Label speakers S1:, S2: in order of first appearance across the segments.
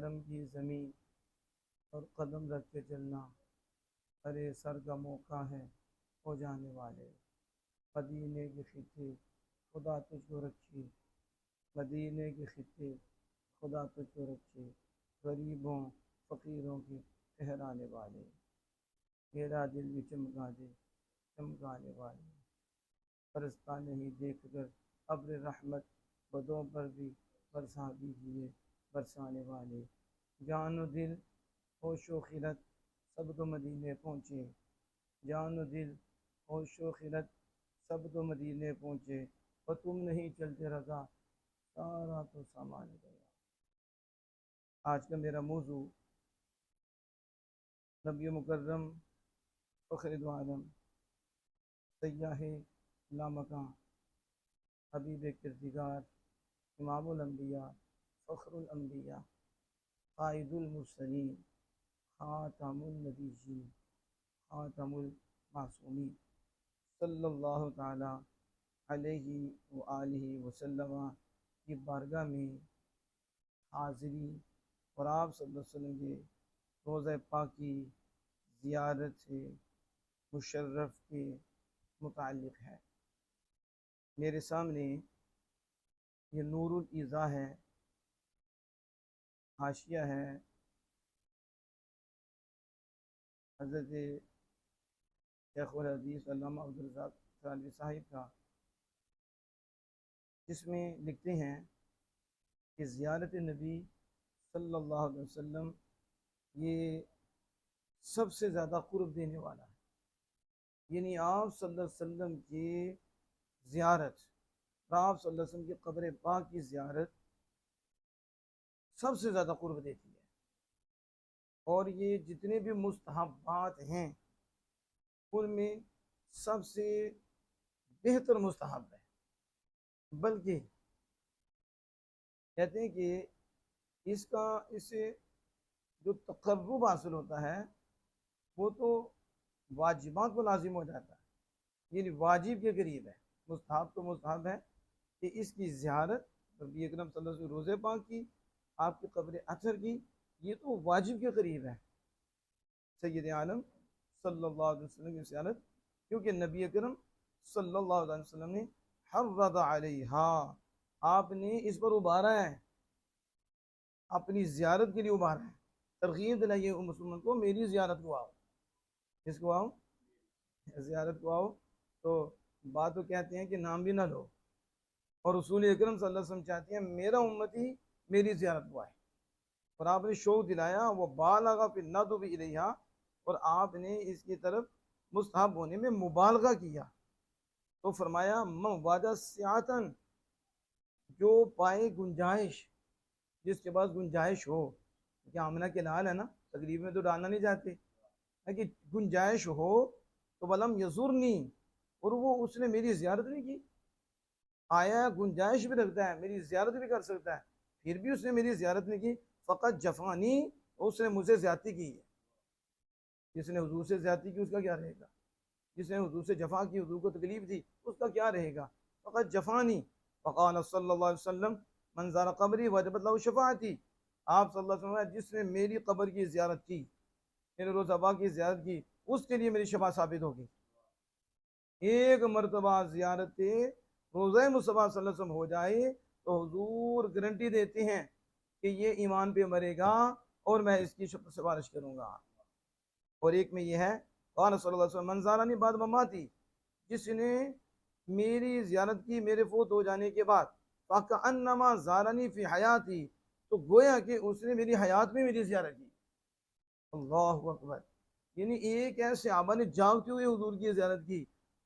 S1: हरम की ज़मीन और कदम रख के चलना, अरे सर का मौका है हो जाने वाले। मदीने के खिते खुदा तुझको रखे, मदीने के खिते खुदा तुझको रखे, गरीबों फ़कीरों के ठहराने वाले। मेरा दिल भी चमका दे चमकाने वाले, बरसता नहीं देख कर अब्र रहमत, बदों पर भी बरसा दीजिए बरसाने वाले। जानो दिल होशो खिलत सब तो मदीने पहुँचे, जानो दिल होशो खिलत सब तो मदीने पहुँचे, और तुम नहीं चलते रजा सारा तो सामान गया। आज का मेरा मौजू नबी मुकर्रम फ़ख्र दो आलम सय्याह लामकां हबीब किरदिगार इमामुल अंबिया फ़ख्रुल अंबिया क़ाइदुल मुरसलीन ख़ातमुन नबिय्यीन ख़ातमुल मासूमीन सल्लल्लाहु ताला अलैहि व आलिहि वसल्लम की बारगाह में हाज़िरी और आप सल्लल्लाहु अलैहि वसल्लम के रोज़ा पाक की ज़ियारत से मुशर्रफ के मुताल्लिक़ है। मेरे सामने ये नूरुल इज़ा है, हाशिया है हज़रत शेखुल हदीस अल्लामा अब्दुल रज़्ज़ाक़ थानवी साहिब का, जिसमें लिखते हैं कि ज़ियारत नबी सल्लल्लाहु अलैहि वसल्लम ये सबसे ज़्यादा क़ुर्ब देने वाला है। यानी आप सल्लल्लाहु अलैहि वसल्लम की ज़ियारत, आप सल्लल्लाहु अलैहि वसल्लम की क़ब्र पाक की ज़ियारत सबसे ज़्यादा क़ुर्ब देती है। और ये जितने भी मुस्तहब्बात हैं उनमें सबसे बेहतर मुस्तहब है। बल्कि कहते हैं कि इससे जो तक़र्रुब हासिल होता है वो तो वाजिबात को लाजिम हो जाता है, यानी वाजिब के करीब है। मुस्तहब तो मुस्तहब है कि इसकी ज़ियारत नबी अकरम सल्लल्लाहु अलैहि वसल्लम रोज़े पाक की, आपकी क़ब्र अथर की, ये तो वाजिब के करीब है सय्यद आलम सल्लल्लाहु अलैहि वसल्लम की ज़ियारत, क्योंकि नबी अकरम सल्लल्लाहु अलैहि वसल्लम ने हर्रद अलैहा, आपने इस पर उबारा है, अपनी ज़ियारत के लिए उबारा है, तरगीब दिलाई है मुसलमान को, मेरी ज़ियारत को आओ, किसको आओ, ज़ियारत को आओ। तो बात तो कहते हैं कि नाम भी ना लो, और रसूल अकरम सल्लल्लाहु अलैहि वसल्लम चाहते हैं मेरा उम्मती मेरी ज़ियारत को आए, और आपने शौक़ दिलाया वो बालगा फिर नदब इलैहा, और आपने इसकी तरफ मुस्तहब होने में मुबालगा किया। तो फरमाया मवादा सियातन, जो पाए गुंजाइश, जिसके पास गुंजाइश हो, क्या आमना के लाल है ना, तकरीब में तो डालना नहीं चाहते है कि गुंजाइश हो, तो वलम यजुरनी, और वो उसने मेरी ज़ियारत नहीं की, आया गुंजाइश भी रखता है, मेरी ज़ियारत भी कर सकता है, फिर भी उसने मेरी ज़ियारत नहीं की, फ़कत जफ़ानी, उसने मुझसे ज़्यादती की है। जिसने हुजूर से ज़्यादती की उसका क्या रहेगा, जिसने हुजूर से जफ़ा की, हुजूर को तकलीफ दी, उसका क्या रहेगा। फ़कत जफ़ानी फ़क़ाल सल्लल्लाहु अलैहि वसल्लम मन ज़ारा क़ब्री वजबत लहू शफ़ाअती, आप सल्लल्लाहु अलैहि वसल्लम जिसने मेरी कब्र की ज़ियारत की, मेरे रोज़ा पाक की ज़ियारत की, उसके लिए मेरी शफ़ाअत साबित होगी। एक मरतबा ज़ियारत रोज़ा मुस्तफ़ा सल्लल्लाहु अलैहि वसल्लम हो जाए तो हुजूर गारंटी देते हैं कि ये ईमान पे मरेगा और मैं इसकी सिफारिश करूँगा। और एक में यह है क़ाल सल्लल्लाहु अलैहि वसल्लम मन ज़ारनी बाद ममाती, जिसने मेरी ज़ियारत की मेरे फ़ौत हो जाने के बाद, फ़कअन्नमा ज़ारनी फ़ी हयाती, तो गोया कि उसने मेरी हयात में मेरी ज़ियारत की। अल्लाहु अकबर। यानी एक है सहाबा ने जागते हुए हुजूर की ज़ियारत की,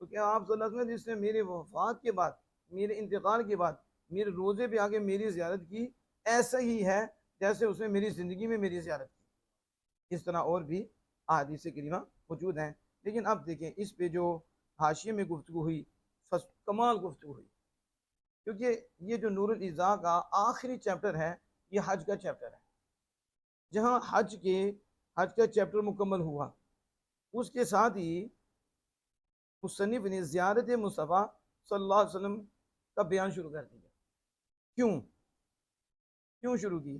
S1: तो क्या आप सल्लल्लाहु अलैहि वसल्लम जिसने मेरे वफ़ात के बाद, मेरे इंतकाल के बाद मेरे रोज़े पे आके मेरी ज़ियारत की, ऐसा ही है जैसे उसने मेरी ज़िंदगी में मेरी ज़ियारत की। इस तरह और भी अहादीस करीमा मौजूद हैं। लेकिन अब देखें इस पे जो हाशिये में गुफ्तगू हुई, कमाल गुफ्तगू हुई, क्योंकि ये जो नूरुल इज़ा का आखिरी चैप्टर है, ये हज का चैप्टर है, जहाँ हज का चैप्टर मुकम्मल हुआ, उसके साथ ही मुसन्निफ ने ज़ियारत मुस्तफ़ा सल्लल्लाहु अलैहि वसल्लम का बयान शुरू कर दिया। क्यों क्यों शुरू किया?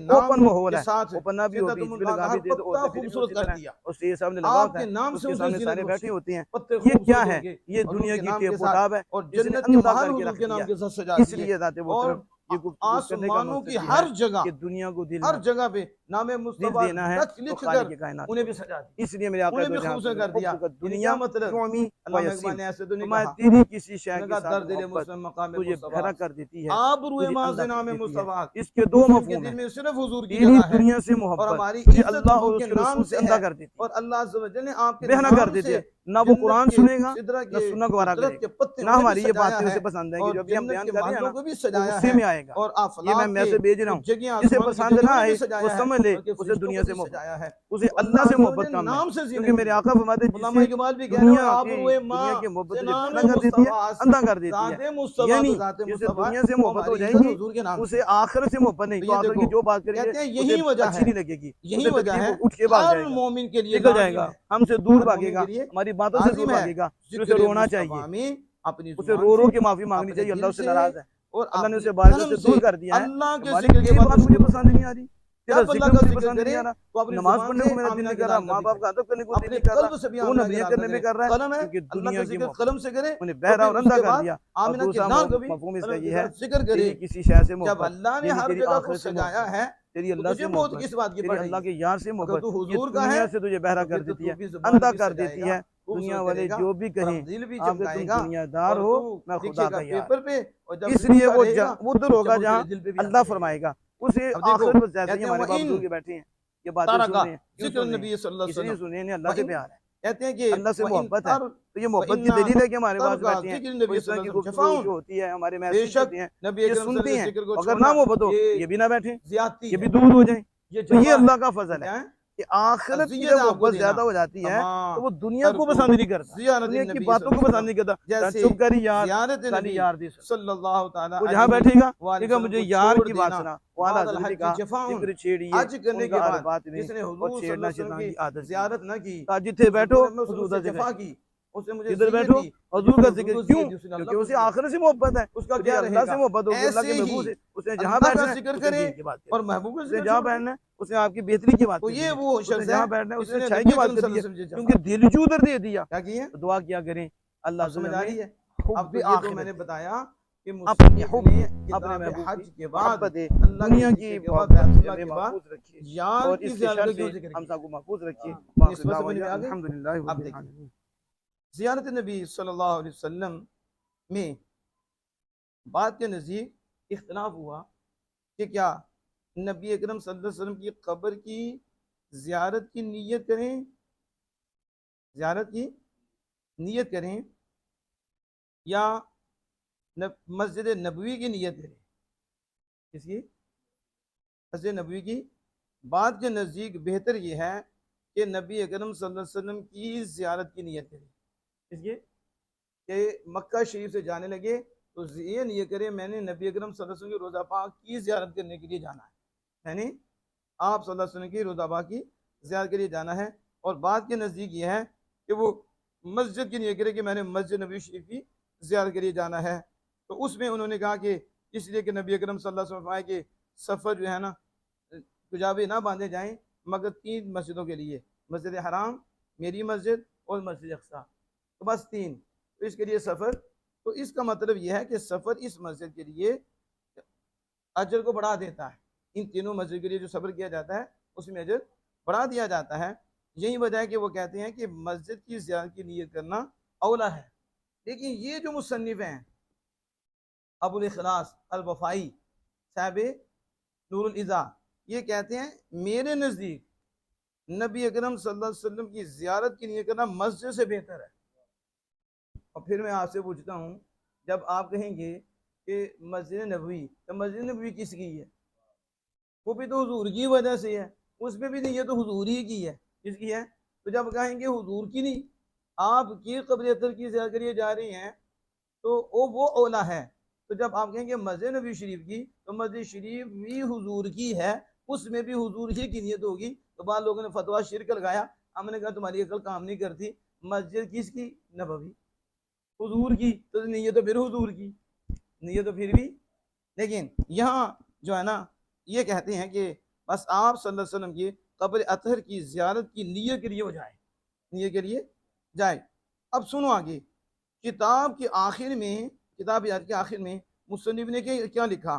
S1: नाम
S2: ओपन माहौल
S1: के
S2: है,
S1: साथ
S2: ओपन ना भी हो, बीच में लगा भी दे तो
S1: पत्ता
S2: और फिर
S1: खूबसूरत
S2: उसी
S1: कर
S2: तरह
S1: दिया,
S2: और स्टेज सामने लगा होता
S1: आपके
S2: है,
S1: नाम से
S2: उसके
S1: उसे
S2: सामने
S1: जीनत
S2: सारे
S1: बख्शी,
S2: बैठे होते हैं।
S1: पत्ते
S2: ये क्या
S1: खूबसूरत
S2: है?
S1: होंगे
S2: ये
S1: और
S2: दुनिया
S1: उनके
S2: की
S1: नाम के साथ
S2: टेप-ओ-ताप है,
S1: और
S2: जिसने
S1: जन्नत के
S2: अंधा
S1: महल
S2: करके रख
S1: उनके नाम
S2: दिया।
S1: के साथ सजा दिए
S2: इसलिए ज़ाते
S1: और
S2: मोहतरम ये गुफ्तगू करने का
S1: आसमानों की
S2: मकसद ये है
S1: हर जगह
S2: कि दुनिया को दिल
S1: पे नाम
S2: दिल
S1: मुस्तफा
S2: देना है
S1: लिख
S2: तो
S1: लिख कर
S2: खालिक कायनात
S1: उन्हें
S2: को
S1: भी
S2: दो।
S1: सजा दिया,
S2: इसलिए मेरे आका
S1: उन्हें
S2: दो
S1: भी
S2: जहां
S1: खूबसूरत कर दिया।
S2: हुब्बुका
S1: यानी
S2: दुनिया
S1: क्या मतलब,
S2: युमी व
S1: अल्लामा
S2: यसीम,
S1: इकबाल ने ऐसे तो नहीं
S2: तुम्हारी
S1: कहा,
S2: तेरी किसी शय
S1: उन्होंने
S2: के
S1: कहा
S2: साथ
S1: दर्द दिल
S2: मोहब्बत
S1: मुस्लिम मकाम
S2: तुझे
S1: मुस्तफा
S2: बहरा कर देती है,
S1: आप रुए
S2: तुझे
S1: माज़
S2: अंधा कर
S1: नाम
S2: देती है।
S1: मुस्तफा।
S2: इसके दो
S1: मुस्लिम के
S2: मफहूम
S1: दिल
S2: हैं,
S1: में सिर्फ हुजूर की
S2: तेरी
S1: जगह है
S2: दुनिया से
S1: और
S2: मोहब्बत
S1: हमारी
S2: तुझे
S1: इज्जत
S2: अल्लाह
S1: हुजूर
S2: और
S1: के
S2: उसके
S1: नाम
S2: रसूल से
S1: से
S2: अंधा
S1: है
S2: कर देती है,
S1: और अल्लाह अज़्ज़ व जल ने आपके
S2: बेहना कर
S1: नाम
S2: देती
S1: से
S2: है। ना वो
S1: जन्नत
S2: कुरान
S1: के
S2: सुनेगा,
S1: सिदरा
S2: ना
S1: के
S2: सुन्ना गवारा
S1: कुदरत के
S2: करेगा,
S1: पत्ते
S2: ना
S1: उन्हें भी
S2: हमारी ये
S1: सजाया
S2: बातें
S1: है
S2: उसे पसंद आएंगी
S1: और
S2: जो अभी हम
S1: जन्नत
S2: बयान
S1: के
S2: कर रहे हैं
S1: महलों
S2: ना,
S1: को भी
S2: वो
S1: सजाया
S2: गुस्से
S1: है
S2: में आएगा जाएगा।
S1: और
S2: ये
S1: आफलाक
S2: मैं मैसेज भेज रहा हूँ,
S1: जगह
S2: जिसे
S1: आसमान की
S2: पसंद ना
S1: जगहों
S2: आए
S1: में सजाया
S2: वो
S1: है,
S2: समझ ले
S1: बल्कि
S2: उसे
S1: फरिश्तों
S2: दुनिया
S1: को
S2: से
S1: भी
S2: मोहब्बत,
S1: सजाया है।
S2: उसे
S1: तो
S2: अल्लाह से
S1: अज़्ज़ व
S2: मोहब्बत
S1: जल
S2: कम है।
S1: नाम से जीने
S2: क्योंकि
S1: की।
S2: मेरे आका फरमाते हैं
S1: उलमा
S2: जिससे
S1: इकबाल भी कह रहे
S2: दुनिया
S1: हैं आप
S2: की
S1: रुए
S2: दुनिया की
S1: माँ
S2: मोहब्बत
S1: से
S2: तुझे
S1: नाम
S2: पैदा कर देती है,
S1: मुस्तफा
S2: अंधा कर देती है।
S1: ज़ाते मुस्तफा
S2: यानी
S1: तो ज़ाते
S2: जिसे
S1: मुस्तफा
S2: दुनिया से
S1: वो
S2: मोहब्बत हो
S1: हमारी इज्जत
S2: जाएगी
S1: हुजूर के नाम से
S2: उसे
S1: है।
S2: आखिरत से मोहब्बत नहीं,
S1: तो
S2: तो
S1: ये
S2: आखिर की
S1: देखो
S2: जो बात करेंगे
S1: कहते हैं
S2: उसे
S1: यही वजह
S2: अच्छी
S1: है,
S2: नहीं लगेगी,
S1: यही
S2: उसे
S1: वजह है
S2: तकलीफ उठ के भाग
S1: हर
S2: जाएगा,
S1: मोमिन के लिए
S2: निकल
S1: लाजिम
S2: जाएगा,
S1: है,
S2: हमसे दूर
S1: हर मोमिन
S2: भागेगा,
S1: के लिए
S2: हमारी बातों से दूर
S1: लाजिम है
S2: भागेगा, फिर उसे
S1: जिक्र
S2: रोना चाहिए,
S1: मुस्तफा में अपनी
S2: उसे
S1: जुबान
S2: रो रो
S1: से,
S2: के माफी मांगनी
S1: अपने
S2: चाहिए। अल्लाह
S1: दिल
S2: उससे
S1: से
S2: नाराज है,
S1: और
S2: अल्लाह ने
S1: अपने
S2: उसे बारगाह
S1: कलम
S2: से
S1: से
S2: दूर कर दिया है।
S1: अल्लाह के
S2: मालिक
S1: जिक्र के
S2: यही
S1: बाद
S2: बात
S1: उसको
S2: मुझे
S1: रोकना
S2: पसंद
S1: है।
S2: नहीं आ रही, तेरा
S1: जब अल्लाह
S2: जिक्र
S1: का
S2: मुझे
S1: जिक्र
S2: पसंद नहीं
S1: करे
S2: आ रहा,
S1: तो अपनी
S2: नमाज
S1: जुबान
S2: पढ़ने
S1: से
S2: को मेरा दिल
S1: आमिना
S2: नहीं
S1: के
S2: कर रहा,
S1: लाल का
S2: माँ
S1: जिक्र
S2: बाप का
S1: करे,
S2: अदब करने को दिल
S1: अपने
S2: नहीं कर रहा,
S1: कल्ब से भी
S2: तो
S1: आमिना
S2: उन्हें
S1: के
S2: नबी
S1: लाल का
S2: करने में
S1: करे।
S2: कर रहा है,
S1: कलम है,
S2: क्योंकि
S1: अल्लाह
S2: दुनिया
S1: का
S2: की
S1: जिक्र
S2: मोहब्बत
S1: कलम से करे,
S2: उन्हें
S1: तो
S2: बहरा
S1: फिर
S2: और अंधा
S1: उसके
S2: कर
S1: बाद
S2: दिया। और
S1: आमिना के
S2: दूसरा
S1: लाल का भी
S2: मफहूम इसका
S1: कलम
S2: ये
S1: के
S2: है,
S1: साथ जिक्र करे।
S2: तेरी किसी शय से
S1: जब
S2: मोहब्बत,
S1: अल्लाह ने
S2: यानी
S1: हर
S2: तेरी
S1: जगह को
S2: आखिरत से
S1: सजाया
S2: मोहब्बत,
S1: है
S2: तेरी
S1: तो
S2: अल्लाह
S1: तुझे
S2: से
S1: मौत
S2: मोहब्बत,
S1: किस बात की
S2: तेरी
S1: पड़ रही
S2: अल्लाह
S1: है?
S2: के यार से
S1: अगर
S2: मोहब्बत,
S1: तू
S2: ये
S1: हुजूर का है
S2: दुनिया से तुझे बहरा
S1: तो
S2: कर
S1: फिर तो
S2: देती
S1: तू
S2: है,
S1: भी जुबान
S2: अंधा
S1: भी
S2: कर देती
S1: सजाएगा,
S2: है। दुनिया
S1: खूबसूरत
S2: वाले
S1: करेगा
S2: जो भी
S1: और
S2: कहें
S1: दिल भी
S2: आपके तुम
S1: चमकाएगा
S2: दुनियादार
S1: और
S2: हो,
S1: तू
S2: मैं खुदा
S1: लिखेगा
S2: का यार,
S1: पेपर पे और जब फिर
S2: इसलिए
S1: लिखा
S2: वो
S1: रहेगा
S2: उधर
S1: तो
S2: होगा
S1: चबूतरे
S2: जहाँ
S1: दिल पे भी
S2: अल्लाह
S1: आती रहेगी।
S2: फरमाएगा। उसे
S1: अब देखो
S2: आखिरत में जैसे ही
S1: कहते हैं
S2: हमारे
S1: वो
S2: बाप
S1: इन
S2: बुजुर्ग बैठे हैं, ये बातें
S1: तारा
S2: सुन
S1: का
S2: रहे हैं, क्यों
S1: जिक्र
S2: सुन रहे हैं?
S1: नबी सल्लल्लाहु अलैहि
S2: इसलिए
S1: वसल्लम
S2: सुन रहे हैं, इन्हें अल्लाह
S1: व
S2: से
S1: इन
S2: प्यार है,
S1: कहते हैं कि
S2: अल्लाह से
S1: व इन
S2: मोहब्बत है।
S1: तर
S2: तो ये
S1: व
S2: मोहब्बत की
S1: इन्ना
S2: दलील है कि हमारे
S1: तर
S2: पास
S1: का
S2: बैठे हैं,
S1: जिक्र
S2: वो
S1: नबी
S2: इस तरह की
S1: सल्लल्लाहु अलैहि वसल्लम
S2: गुफ्तगू
S1: शफाउन
S2: जो होती है, हमारे मैसेज
S1: बेशक
S2: होते हैं,
S1: नबी
S2: ये
S1: अकरम सल्लल्लाहु
S2: सुनते
S1: अलैहि
S2: हैं।
S1: वसल्लम जिक्र को
S2: अगर ना
S1: छोड़ना
S2: मोहब्बत हो,
S1: ये
S2: ये भी ना बैठे,
S1: ज्यादती
S2: ये भी
S1: है,
S2: दूर हो जाए।
S1: ये
S2: तो ये
S1: जफा
S2: अल्लाह
S1: है।
S2: का
S1: ये
S2: फजल है
S1: क्या है?
S2: कि आखिरत की
S1: अज़ियत
S2: जब
S1: आपको
S2: मोहब्बत
S1: देना
S2: ज्यादा हो जाती है
S1: तमा
S2: तो वो दुनिया को
S1: तरकु
S2: पसंद नहीं करता,
S1: ज़ियारत
S2: दुनिया की
S1: नबी
S2: बातों को
S1: सल्लल्लाहु अलैहि
S2: पसंद नहीं करता।
S1: वसल्लम जैसे
S2: चुप करी यार,
S1: ज़ियारत
S2: खाली
S1: नबी
S2: यार दी सुन।
S1: सल्लल्लाहु ताला
S2: वो जहाँ
S1: अलैहि
S2: बैठेगा कहेगा
S1: वसल्लम
S2: मुझे
S1: को
S2: यार
S1: छोड़
S2: की बात
S1: देना
S2: सुना। वो आला
S1: बाद
S2: हज़रत
S1: अल
S2: ने
S1: हज
S2: कहा
S1: जफाउन
S2: जिक्र छेड़िए
S1: हज करने
S2: उनका
S1: के
S2: हर
S1: बाद
S2: बात में,
S1: जिसने
S2: और
S1: हुजूर
S2: छेड़ना
S1: सल्लल्लाहु अलैहि वसल्लम
S2: शैतान की आदत
S1: की
S2: नहीं है।
S1: ज़ियारत न की
S2: कहा जिथे बैठो
S1: उसने
S2: हुजूर का
S1: मुझसे
S2: जिक्र
S1: जफा
S2: है,
S1: की, उसने मुझे
S2: जिधर
S1: ज़िय्यत
S2: बैठो
S1: दी,
S2: हजूर
S1: जिसने
S2: का
S1: हुजूर
S2: जिक्र,
S1: को
S2: क्यों?
S1: ज़िय्यत दी उसने
S2: क्योंकि
S1: अल्लाह को
S2: उसे
S1: ज़िय्यत
S2: आखिरत से मोहब्बत है।
S1: उसका
S2: तुझे
S1: क्या
S2: अल्लाह से
S1: रहेगा?
S2: मोहब्बत होगी, अल्लाह के
S1: ऐसे
S2: महबूब
S1: ही
S2: से, उसने जहाँ
S1: अल्लाह का
S2: बैठना है
S1: जिक्र
S2: उसे
S1: करे
S2: दीन की बात
S1: और
S2: करनी है,
S1: महबूब का
S2: उसने
S1: जिक्र
S2: जहाँ
S1: छोड़ दे।
S2: बैठना है उसने आपकी बेहतरी की बात
S1: तो
S2: करनी
S1: ये
S2: है,
S1: वो
S2: उसने
S1: शख्स है
S2: जहाँ बैठना है उसने
S1: जिसने
S2: अच्छाई
S1: नबी
S2: की बात
S1: अकरम
S2: करनी है।
S1: सल्लल्लाहु अलैहि वसल्लम से जफा
S2: क्योंकि
S1: की।
S2: दिल जो उधर दे दिया,
S1: क्या की है?
S2: तो दुआ क्या करें, अल्लाह
S1: अब
S2: से
S1: समझ आ रही
S2: हमें
S1: है? अब
S2: हुब्ब
S1: तो ये तो
S2: आखिरत
S1: मैंने
S2: दे,
S1: बताया कि
S2: अपने
S1: मुसन्निफ
S2: हुब्ब
S1: ने
S2: अपने
S1: किताब
S2: महबूब
S1: हज
S2: की
S1: के बाद
S2: मोहब्बत है,
S1: अल्लाह के
S2: दुनिया
S1: जिक्र
S2: की
S1: के बाद
S2: मोहब्बत से
S1: बैतुल्लाह
S2: हमें
S1: के बाद
S2: महफूज रखिए,
S1: यार
S2: और
S1: की
S2: इसके
S1: ज़ियारत
S2: शर
S1: का
S2: से
S1: क्यों जिक्र
S2: हम
S1: किया?
S2: सबको महफूज रखिए।
S1: निस्बत समझ में आ गई?
S2: अल्हम्दुलिल्लाह
S1: अब
S2: रब्बिल
S1: देखिए
S2: आलमीन।
S1: ज़ियारत नबी सल्लल्लाहु अलैहि वसल्लम में बात के नज़दीक इख्तलाफ हुआ कि क्या नबी अकरम सल्लल्लाहु अलैहि वसल्लम की कब्र की ज़ियारत की नीयत करें, ज़ियारत की नीयत करें या मस्जिद नबवी की नीयत करें? इसकी मस्जिद नबवी की बात के नज़दीक बेहतर यह है कि नबी अकरम सल्लल्लाहु अलैहि वसल्लम की ज़ियारत की नीयत करें। इसलिए कि मक्का शरीफ से जाने लगे तो ये नियत करे मैंने नबी अकरम सल्लल्लाहु अलैहि वसल्लम की रोज़ा पाक की ज़ियारत करने के लिए जाना है, यानी आप सल्लल्लाहु अलैहि वसल्लम की रोज़ा पाक की ज़ियारत के लिए जाना है। और बात के नज़दीक ये है कि वो मस्जिद की नियत करे कि मैंने मस्जिद नबी शरीफ की ज़ियारत के लिए जाना है। तो उसमें उन्होंने कहा कि इसलिए कि नबी अकरम सल्लल्लाहु अलैहि वसल्लम के सफ़र जो है ना कुजाबे ना बांधे जाएं मगर 3 मस्जिदों के लिए, मस्जिद हराम, मेरी मस्जिद और मस्जिद अक्सा, तो बस 3, तो इसके लिए सफ़र। तो इसका मतलब यह है कि सफ़र इस मस्जिद के लिए अजर को बढ़ा देता है। इन तीनों मस्जिद के लिए जो सफ़र किया जाता है उसमें अजर बढ़ा दिया जाता है। यही वजह है कि वो कहते हैं कि मस्जिद की ज़ियारत की नीयत करना औला है। लेकिन ये जो मुसन्निफ़ हैं अबुल इखलास अल वफ़ाई साहिब नूरुल इज़ा, ये कहते हैं मेरे नज़दीक नबी अकरम सल्लल्लाहु अलैहि वसल्लम की ज़ियारत की नीयत करना मस्जिद से बेहतर है। और फिर मैं आपसे पूछता हूँ, जब आप कहेंगे कि मस्जिद नबवी, तो मस्जिद नबवी किसकी है? वो भी तो हुजूर की वजह से है, उसमें भी नहीं, ये तो हुजूर ही की है, किसकी है? तो जब कहेंगे हुजूर की नहीं, आपकी कब्र अतर की ज़ियारत के लिए जा रही हैं तो वो औला है। तो जब आप कहेंगे मस्जिद नबी शरीफ की, तो मस्जिद शरीफ भी हुजूर की है, उसमें भी हुजूर ही की नियत होगी। तो बाद लोगों ने फतवा शिरक लगाया, हमने कहा तुम्हारी अकल काम नहीं करती, मस्जिद किसकी? नबवी, हुजूर की, तो नियत तो फिर हुजूर की, नियत तो फिर भी। लेकिन यहाँ जो है ना ये कहते हैं कि बस आप सल्लल्लाहु अलैहि वसल्लम की कब्र अतहर की ज़ियारत की नियत के लिए हो जाए, नियत के लिए जाए। अब सुनो आगे, किताब के आखिर में, किताब याद के आखिर में मुसन्निफ ने क्या लिखा?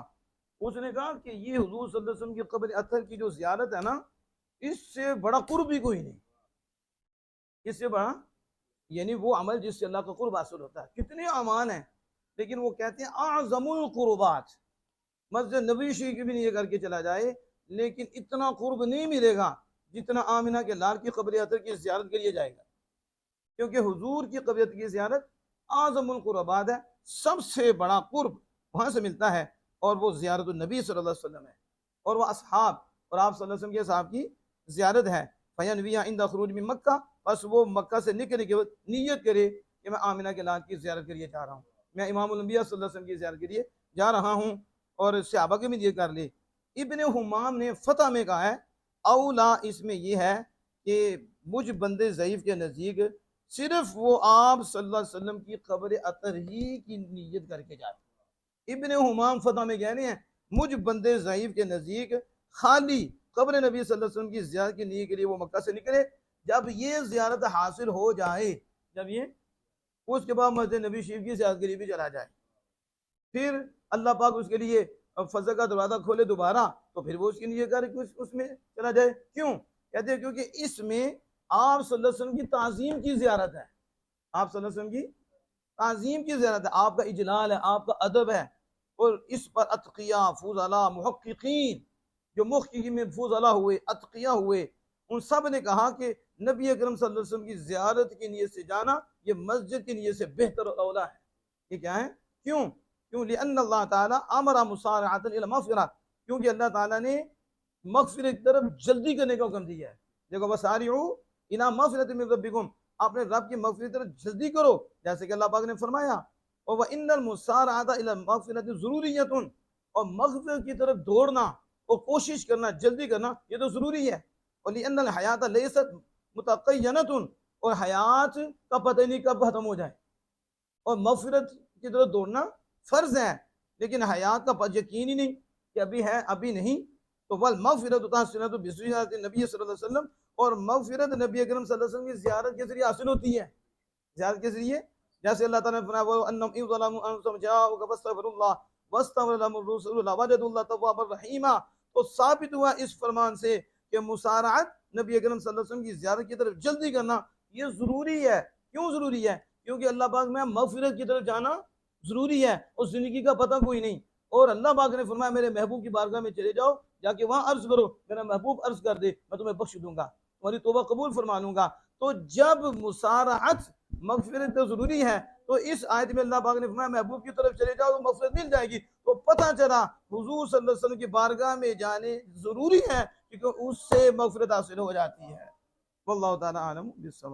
S1: उसने कहा कि ये हुजूर सल्लल्लाहु अलैहि वसल्लम की कब्र अतहर की जो ज़ियारत है ना, इससे बड़ा कुर्ब भी कोई नहीं, इससे बड़ा, यानी वो अमल जिससे अल्लाह का कुर्ब हासिल होता है। कितने अमान हैं, लेकिन वो कहते हैं आज़मुल कुर्बात, मस्जिद नबी शरीफ की भी नहीं करके चला जाए लेकिन इतना कुर्ब नहीं मिलेगा जितना आमिना के लाल की कब्र अतर की ज़ियारत के लिए जाएगा। क्योंकि हुजूर की कब्र की ज़ियारत आज़मुल कुर्बात है, सबसे बड़ा कुर्ब वहाँ से मिलता है। और वो ज़ियारत नबी सल्लल्लाहु अलैहि वसल्लम है, और वह असहाब और आप सल्लल्लाहु अलैहि वसल्लम के असहाब की ज़ियारत है। फ़यनविया इंदा ख़ुरूज मिन मक्का, बस वो मक्का से निकलने के बाद नियत करे कि मैं आमिना के लाल की ज़ियारत के लिए जा रहा हूँ, मैं इमामुल अंबिया सल्लल्लाहु अलैहि वसल्लम की ज़ियारत के लिए जा रहा हूँ, और सहाबा के भी नियत कर ले। इब्ने हुमाम ने फतह में कहा है औला इसमें यह है कि मुझ बंदे ज़ईफ़ के नज़दीक सिर्फ वो आप सल्लल्लाहु अलैहि वसल्लम की क़ब्र अतर ही की नियत करके जाते। इब्ने हुमाम फतह में कह रहे हैं मुझ बंदे ज़ईफ़ के नज़दीक खाली क़ब्र नबी सल्लल्लाहु अलैहि वसल्लम की ज़ियारत की नीयत के लिए वो मक्का से निकले, जब ये ज़ियारत हासिल हो जाए, जब ये उसके बाद मस्जिद नबी शरीफ की ज़ियारत के लिए भी चला जाए, फिर अल्लाह पाक उसके लिए फजल का दरवाज़ा खोले दोबारा, तो फिर वो उसकी नियत करे कि उसमें चला जाए। क्यों कहते हैं? क्योंकि इसमें आप सल्लल्लाहु अलैहि वसल्लम की ताज़ीम की ज़ियारत है, आप सल्लल्लाहु अलैहि वसल्लम की ताज़ीम की ज़ियारत है, आपका इजलाल है, आपका अदब है। और इस पर अतकिया फुज़ला मुहक्किकीन, जो मुहक्किकी में फुज़ला हुए, अतकिया हुए, उन सब ने कहा कि नबी अकरम सल्लल्लाहु अलैहि वसल्लम की ज़ियारत की नीयत से जाना ये मस्जिद की नीयत से बेहतर और औला है। ये क्या है? क्यों? क्यों? लिअन्ना अल्लाह ताला अमरा मुसारअतन इला मग़फ़िरह, क्योंकि अल्लाह ताला ने मग़फ़िरत की तरफ जल्दी करने का हुक्म दिया है। देखो वसारिउ इला मग़फ़िरतिन मिन रब्बिकुम, अपने रब की मग़फ़िरत की तरफ जल्दी करो, जैसे कि अल्लाह पाक ने फरमाया और व इन्नल मुसारअता इला मग़फ़िरति ज़रूरियतुन, और मग़फ़िरत की तरफ दौड़ना और कोशिश करना, जल्दी करना, ये तो ज़रूरी है। और लिअन्नल हयात लैसत मुतक़य्यनतुन, और हयात का पता नहीं कब खत्म हो जाए, और मग़फ़िरत की तरफ दौड़ना फ़र्ज़ है, लेकिन हयात का यकीन ही नहीं कि अभी है अभी नहीं। तो वल मग़फ़िरतु तहसिलतु बिज़ियारति नबी सल्लल्लाहु अलैहि वसल्लम, और मग़फ़िरत नबी अकरम सल्लल्लाहु अलैहि वसल्लम की ज़ियारत के ज़रिए हासिल होती है। ज़ियारत के ज़रिए, जैसे अल्लाह ताला ने फरमाया वो अन्नहुम इज़ ज़लमू अनफुसहुम जाऊका फस्तग़फिरुल्लाह वस्तग़फ़र लहुमुर रसूल लवजदुल्लाह तव्वाबर रहीमा। तो साबित हुआ इस फरमान से कि मुसारअत नबी अकरम सल्लल्लाहु अलैहि वसल्लम की ज़ियारत की तरफ जल्दी करना ये ज़रूरी है। क्यों ज़रूरी है? क्योंकि अल्लाह पाक में मग़फ़िरत की तरफ जाना ज़रूरी है, उस ज़िंदगी का पता कोई नहीं। और अल्लाह पाक ने फरमाया मेरे महबूब की बारगाह में चले जाओ, जाके वहाँ अर्ज़ करो, मेरा महबूब अर्ज़ कर दे, मैं तुम्हें बख्श दूंगा, तुम्हारी तौबा कबूल फरमा लूंगा। तो जब मुसारअत मग़फ़िरत ज़रूरी है, तो इस आयत में अल्लाह पाक ने फरमाया महबूब की तरफ चले जाओ तो मग़फ़िरत मिल जाएगी। तो पता चला हुज़ूर सल्लल्लाहु अलैहि वसल्लम की बारगाह में जाने ज़रूरी है, क्योंकि उससे मग़फ़िरत हासिल हो जाती है। वल्लाहु ताला आलम बिस्सवाब।